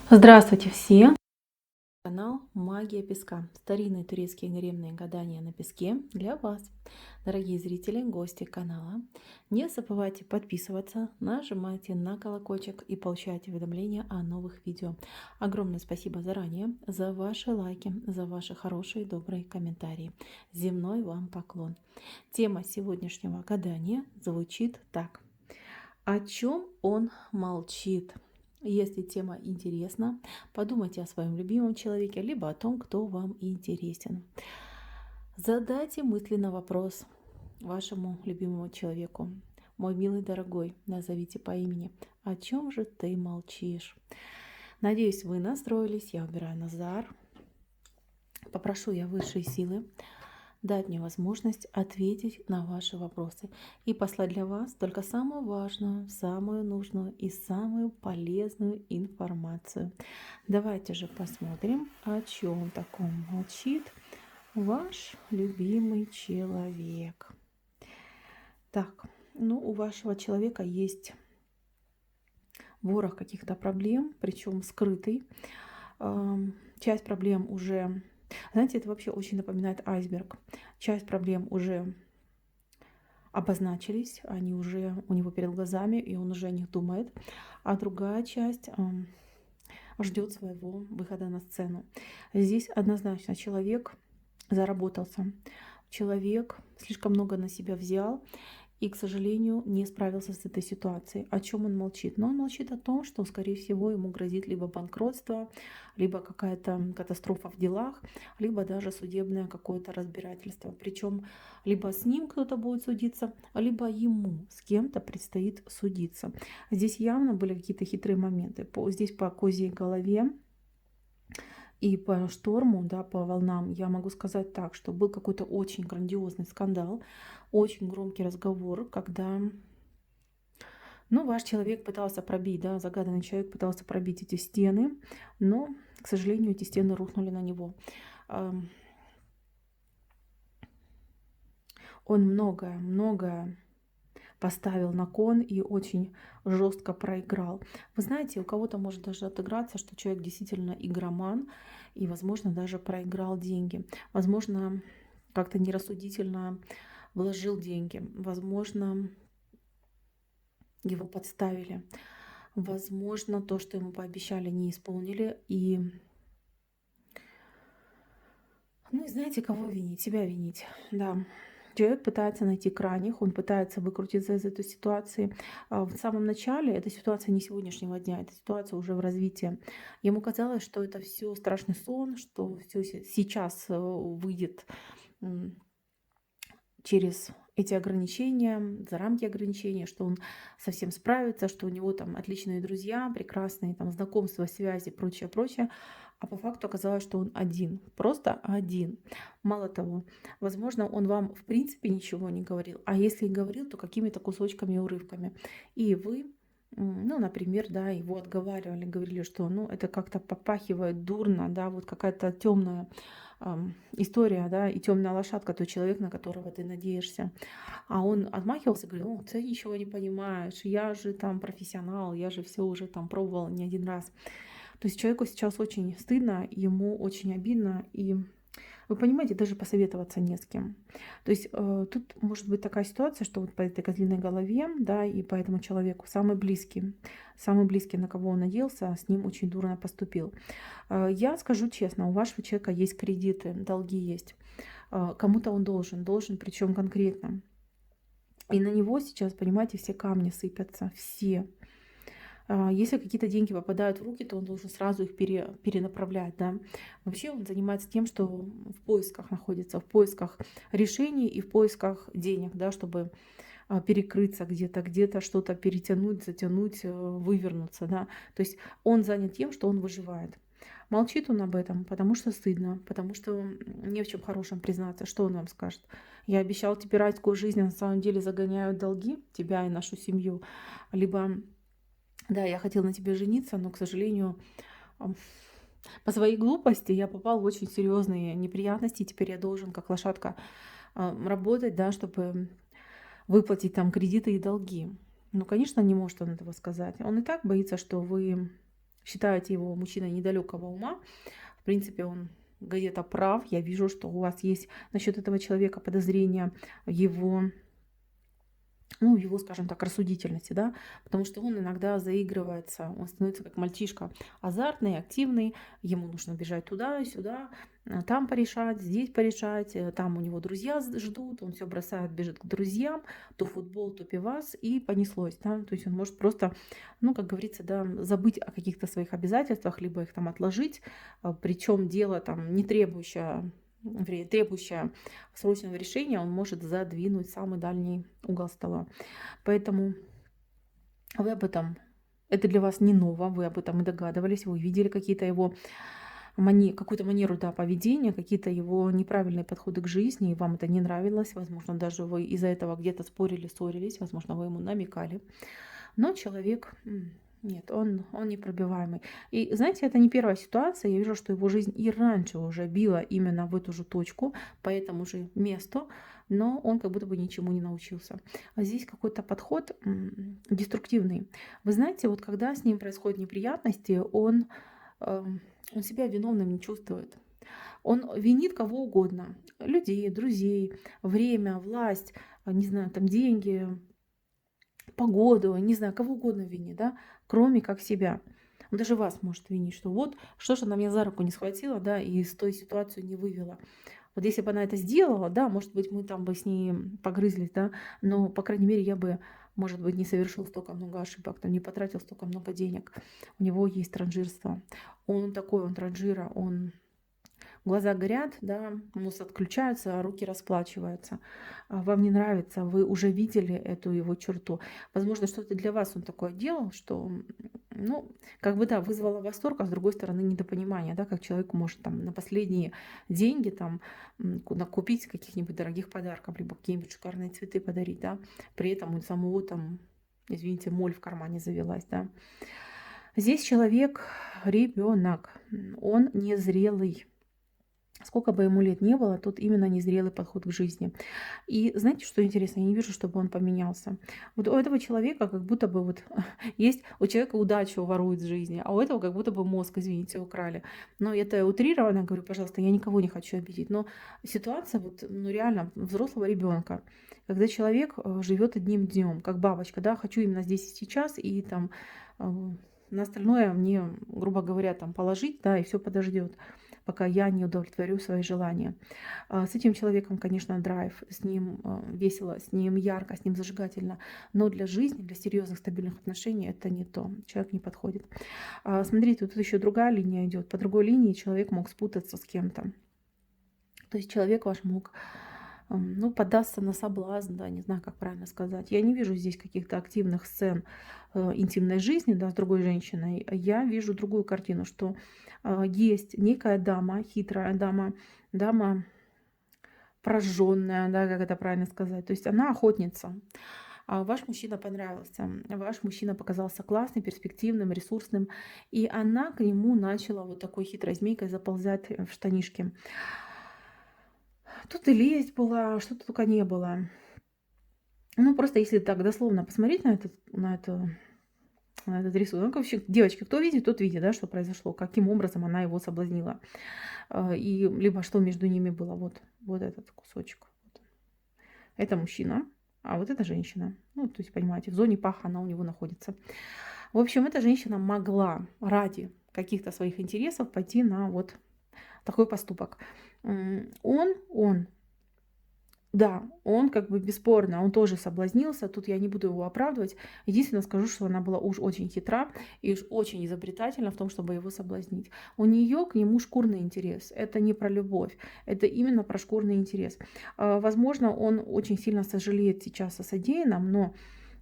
Здравствуйте все! Канал Магия Песка. Старинные турецкие гаремные гадания на песке для вас. Дорогие зрители, гости канала, не забывайте подписываться, нажимайте на колокольчик и получайте уведомления о новых видео. Огромное спасибо заранее за ваши лайки, за ваши хорошие добрые комментарии. Земной вам поклон. Тема сегодняшнего гадания звучит так. О чем он молчит? Если тема интересна, подумайте о своем любимом человеке, либо о том, кто вам интересен. Задайте мысленно вопрос вашему любимому человеку. Мой милый дорогой, назовите по имени. О чем же ты молчишь? Надеюсь, вы настроились. Я убираю Назар. Попрошу я высшие силы дать мне возможность ответить на ваши вопросы и послать для вас только самую важную, самую нужную и самую полезную информацию. Давайте же посмотрим, о чем таком молчит ваш любимый человек. Так, у вашего человека есть ворох каких-то проблем, причем скрытый. Часть проблем уже... Знаете, это вообще очень напоминает айсберг. Часть проблем уже обозначились, они уже у него перед глазами, и он уже о них думает. А другая часть ждет своего выхода на сцену. Здесь однозначно человек заработался. Человек слишком много на себя взял и, к сожалению, не справился с этой ситуацией. О чем он молчит? Но он молчит о том, что, скорее всего, ему грозит либо банкротство, либо какая-то катастрофа в делах, либо даже судебное какое-то разбирательство. Причем либо с ним кто-то будет судиться, либо ему с кем-то предстоит судиться. Здесь явно были какие-то хитрые моменты. Здесь по козьей голове и по шторму, да, по волнам, я могу сказать так, что был какой-то очень грандиозный скандал, очень громкий разговор, когда, ваш человек пытался пробить, да, загаданный человек пытался пробить эти стены, но, к сожалению, эти стены рухнули на него. Он многое поставил на кон и очень жестко проиграл. Вы знаете, у кого-то может даже отыграться, что человек действительно игроман и, возможно, даже проиграл деньги. Возможно, как-то нерассудительно вложил деньги. Возможно, его подставили. Возможно, то, что ему пообещали, не исполнили. И, знаете, кого винить? Себя винить, да. Человек пытается найти крайних, он пытается выкрутиться из этой ситуации. В самом начале эта ситуация не сегодняшнего дня, эта ситуация уже в развитии. Ему казалось, что это все страшный сон, что все сейчас выйдет через эти ограничения, за рамки ограничения, что он совсем справится, что у него там отличные друзья, прекрасные там знакомства, связи, прочее, прочее. А по факту оказалось, что он один, просто один. Мало того, возможно, он вам в принципе ничего не говорил, а если и говорил, то какими-то кусочками и урывками. И вы, например, да, его отговаривали, говорили, что, это как-то попахивает дурно, да, вот какая-то темная история, да, и темная лошадка, тот человек, на которого ты надеешься. А он отмахивался, говорил, ты ничего не понимаешь, я же там профессионал, я же все уже там пробовал не один раз. То есть человеку сейчас очень стыдно, ему очень обидно, и вы понимаете, даже посоветоваться не с кем. То есть тут может быть такая ситуация, что вот по этой козлиной голове, да, и по этому человеку самый близкий, на кого он надеялся, с ним очень дурно поступил. Я скажу честно, у вашего человека есть кредиты, долги есть. Кому-то он должен, причем конкретно. И на него сейчас, понимаете, все камни сыпятся, все. Если какие-то деньги попадают в руки, то он должен сразу их перенаправлять. Да? Вообще он занимается тем, что в поисках находится, в поисках решений и в поисках денег, да, чтобы перекрыться где-то что-то перетянуть, затянуть, вывернуться. Да? То есть он занят тем, что он выживает. Молчит он об этом, потому что стыдно, потому что не в чем хорошем признаться. Что он вам скажет? Я обещал тебе райскую жизнь, а на самом деле загоняют долги тебя и нашу семью. Либо да, я хотел на тебе жениться, но, к сожалению, по своей глупости я попал в очень серьезные неприятности. Теперь я должен, как лошадка, работать, да, чтобы выплатить там кредиты и долги. Ну, конечно, не может он этого сказать. Он и так боится, что вы считаете его мужчиной недалекого ума. В принципе, он где-то прав. Я вижу, что у вас есть насчет этого человека подозрения в его, ну, его, скажем так, рассудительности, да, потому что он иногда заигрывается, он становится как мальчишка, азартный, активный, ему нужно бежать туда и сюда, там порешать, здесь порешать, там у него друзья ждут, он все бросает, бежит к друзьям, то футбол, то пивас, и понеслось, да, то есть он может просто, ну, как говорится, да, забыть о каких-то своих обязательствах, либо их там отложить, причем дело там не требующее требующее срочного решения, он может задвинуть в самый дальний угол стола. Поэтому вы об этом, это для вас не ново, вы об этом и догадывались, вы видели какие-то его какую-то манеру, да, поведения, какие-то его неправильные подходы к жизни, и вам это не нравилось, возможно, даже вы из-за этого где-то спорили, ссорились, возможно, вы ему намекали. Но человек, нет, он непробиваемый. И знаете, это не первая ситуация. Я вижу, что его жизнь и раньше уже била именно в эту же точку, по этому же месту, но он как будто бы ничему не научился. А здесь какой-то подход деструктивный. Вы знаете, вот когда с ним происходят неприятности, он себя виновным не чувствует. Он винит кого угодно. Людей, друзей, время, власть, не знаю, там деньги, погоду, не знаю, кого угодно винит, да, кроме как себя. Он даже вас может винить, что вот, что ж она меня за руку не схватила, да, и из той ситуации не вывела. Вот если бы она это сделала, да, может быть, мы там бы с ней погрызлись, да, но, по крайней мере, я бы, может быть, не совершил столько много ошибок, там, не потратил столько много денег. У него есть транжирство. Он такой, он транжира, он глаза горят, да, мозг отключается, а руки расплачиваются. Вам не нравится, вы уже видели эту его черту. Возможно, что-то для вас он такое делал, что, ну, как бы, да, вызвало восторг, а с другой стороны недопонимание, да, как человек может там на последние деньги там купить каких-нибудь дорогих подарков, либо какие-нибудь шикарные цветы подарить, да, при этом у самого там, извините, моль в кармане завелась, да. Здесь человек ребенок, он незрелый. Сколько бы ему лет не было, тут именно незрелый подход к жизни. И знаете, что интересно? Я не вижу, чтобы он поменялся. Вот у этого человека как будто бы вот есть, у человека удачу воруют в жизни, а у этого как будто бы мозг, извините, украли. Но это утрированно, говорю, пожалуйста, я никого не хочу обидеть. Но ситуация вот, ну реально взрослого ребенка, когда человек живет одним днем, как бабочка, да, хочу именно здесь и сейчас, и там на остальное мне, грубо говоря, там положить, да, и все подождет, пока я не удовлетворю свои желания. С этим человеком, конечно, драйв, с ним весело, с ним ярко, с ним зажигательно, но для жизни, для серьезных стабильных отношений это не то. Человек не подходит. Смотрите, тут еще другая линия идет. По другой линии человек мог спутаться с кем-то. То есть человек ваш мог, ну, поддастся на соблазн, да, не знаю, как правильно сказать. Я не вижу здесь каких-то активных сцен интимной жизни, да, с другой женщиной. Я вижу другую картину, что есть некая дама, хитрая дама, дама прожженная, да, как это правильно сказать. То есть она охотница. А ваш мужчина понравился, ваш мужчина показался классным, перспективным, ресурсным, и она к нему начала вот такой хитрой змейкой заползать в штанишки. Тут и лесть была, что-то только не было. Ну, просто если так дословно посмотреть на этот рисунок. Вообще, девочки, кто видит, тот видит, да, что произошло, каким образом она его соблазнила. И либо что между ними было. Вот этот кусочек. Вот. Это мужчина, а вот это женщина. Ну, то есть, понимаете, в зоне паха она у него находится. В общем, эта женщина могла ради каких-то своих интересов пойти на вот такой поступок. Да, он как бы бесспорно, он тоже соблазнился. Тут я не буду его оправдывать. Единственное, скажу, что она была уж очень хитра и уж очень изобретательна в том, чтобы его соблазнить. У нее к нему шкурный интерес. Это не про любовь, это именно про шкурный интерес. Возможно, он очень сильно сожалеет сейчас о содеянном, но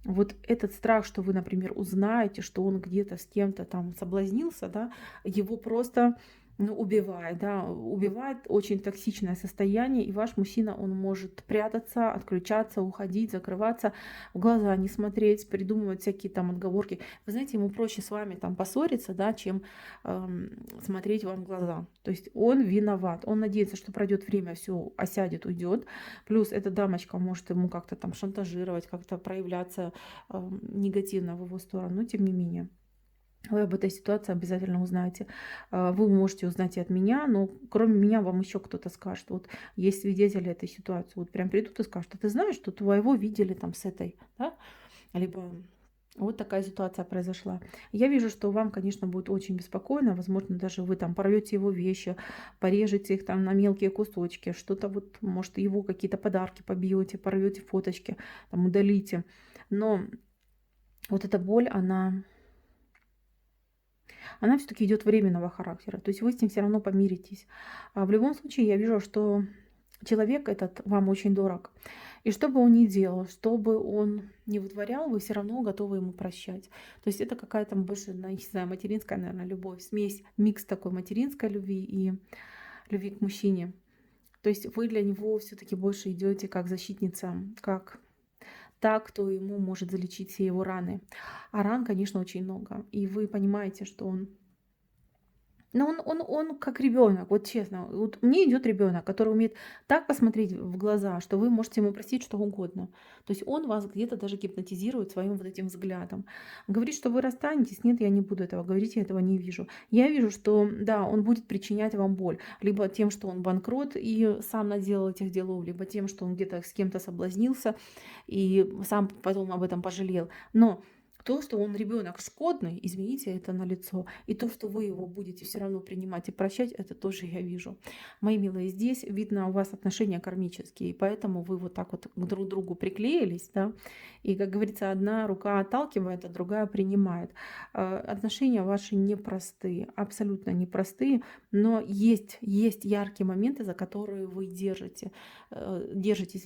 вот этот страх, что вы, например, узнаете, что он где-то с кем-то там соблазнился, да, его просто, ну, убивает, да, убивает очень токсичное состояние, и ваш мужчина, он может прятаться, отключаться, уходить, закрываться, в глаза не смотреть, придумывать всякие там отговорки. Вы знаете, ему проще с вами там поссориться, да, чем смотреть вам в глаза. То есть он виноват, он надеется, что пройдет время, все осядет, уйдет. Плюс эта дамочка может ему как-то там шантажировать, как-то проявляться негативно в его сторону, но тем не менее. Вы об этой ситуации обязательно узнаете. Вы можете узнать и от меня, но кроме меня вам еще кто-то скажет. Вот есть свидетели этой ситуации. Вот прям придут и скажут: а ты знаешь, что твоего видели там с этой, да? Либо вот такая ситуация произошла. Я вижу, что вам, конечно, будет очень беспокойно. Возможно, даже вы там порвете его вещи, порежете их там на мелкие кусочки, что-то вот, может, его какие-то подарки побьете, порвете фоточки, там удалите. Но вот эта боль, она все-таки идет временного характера. То есть вы с ним все равно помиритесь. В любом случае, я вижу, что человек этот вам очень дорог. И что бы он ни делал, что бы он ни вытворял, вы все равно готовы ему прощать. То есть это какая-то больше, не знаю, материнская, наверное, любовь, смесь, микс такой материнской любви и любви к мужчине. То есть вы для него все-таки больше идете как защитница, как та, кто ему может залечить все его раны. А ран, конечно, очень много. И вы понимаете, что он, но он как ребенок, вот честно. Вот мне идет ребенок, который умеет так посмотреть в глаза, что вы можете ему простить что угодно. То есть он вас где-то даже гипнотизирует своим вот этим взглядом. Говорит, что вы расстанетесь. Нет, я не буду этого говорить, я этого не вижу. Я вижу, что да, он будет причинять вам боль. Либо тем, что он банкрот и сам наделал этих делов, либо тем, что он где-то с кем-то соблазнился и сам потом об этом пожалел. Но то, что он ребенок шкодный, извините, это налицо. И то, что вы его будете все равно принимать и прощать, это тоже я вижу. Мои милые, здесь видно у вас отношения кармические, и поэтому вы вот так вот друг к другу приклеились, да. И, как говорится, одна рука отталкивает, а другая принимает. Отношения ваши непростые, абсолютно непростые, но есть яркие моменты, за которые вы держитесь,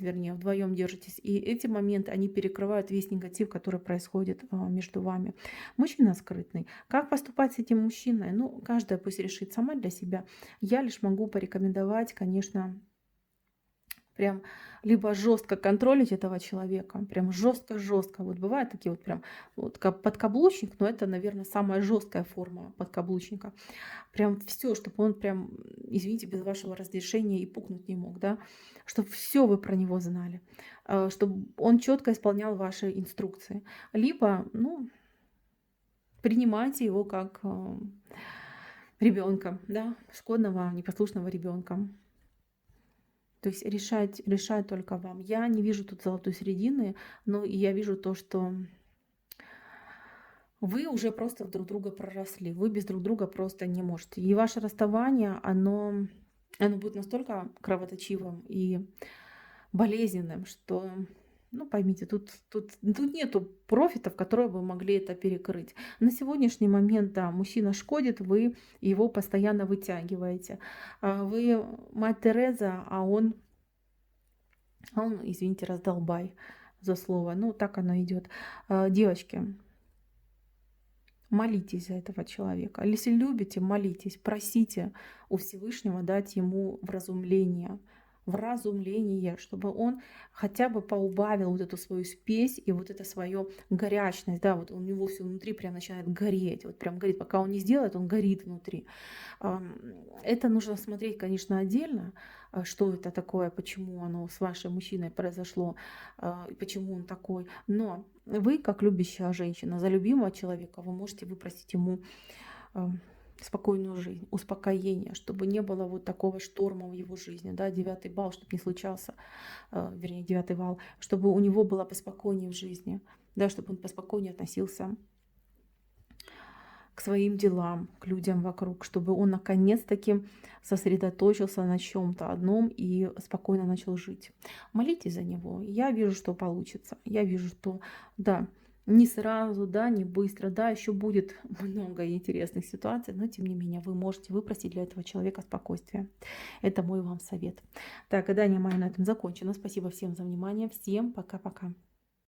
вернее, вдвоем держитесь. И эти моменты, они перекрывают весь негатив, который происходит между вами. Мужчина скрытный. Как поступать с этим мужчиной? Ну, каждая пусть решит сама для себя. Я лишь могу порекомендовать, конечно, прям либо жестко контролить этого человека, прям жестко-жестко. Вот бывают такие вот прям вот подкаблучник, но это, наверное, самая жесткая форма подкаблучника. Прям все, чтобы он прям, извините, без вашего разрешения и пукнуть не мог, да, чтобы все вы про него знали, чтобы он четко исполнял ваши инструкции. Либо, ну, принимайте его как ребенка, да, шкодного, непослушного ребенка. То есть решать только вам. Я не вижу тут золотой середины, но и я вижу то, что вы уже просто в друг друга проросли. Вы без друг друга просто не можете. И ваше расставание, оно будет настолько кровоточивым и болезненным, что, ну, поймите, тут нету профитов, которые бы могли это перекрыть. На сегодняшний момент, да, мужчина шкодит, вы его постоянно вытягиваете. Вы мать Тереза, а он, извините, раздолбай за слово. Ну, так оно идет. Девочки, молитесь за этого человека. Если любите, молитесь, просите у Всевышнего дать ему вразумление, чтобы он хотя бы поубавил вот эту свою спесь и вот это свою горячность, да, вот у него все внутри прям начинает гореть, вот прям горит, пока он не сделает, он горит внутри. Это нужно смотреть, конечно, отдельно, что это такое, почему оно с вашим мужчиной произошло, и почему он такой. Но вы, как любящая женщина, за любимого человека, вы можете выпросить ему спокойную жизнь, успокоение, чтобы не было вот такого шторма в его жизни, да, 9-й балл, чтобы не случался, вернее, 9-й вал, чтобы у него было поспокойнее в жизни, да, чтобы он поспокойнее относился к своим делам, к людям вокруг, чтобы он наконец-таки сосредоточился на чем-то одном и спокойно начал жить. Молитесь за него. Я вижу, что получится. Я вижу, что да, не сразу, да, не быстро, да, еще будет много интересных ситуаций, но тем не менее вы можете выпросить для этого человека спокойствие. Это мой вам совет. Так, гадание мое на этом закончено. Спасибо всем за внимание. Всем пока-пока.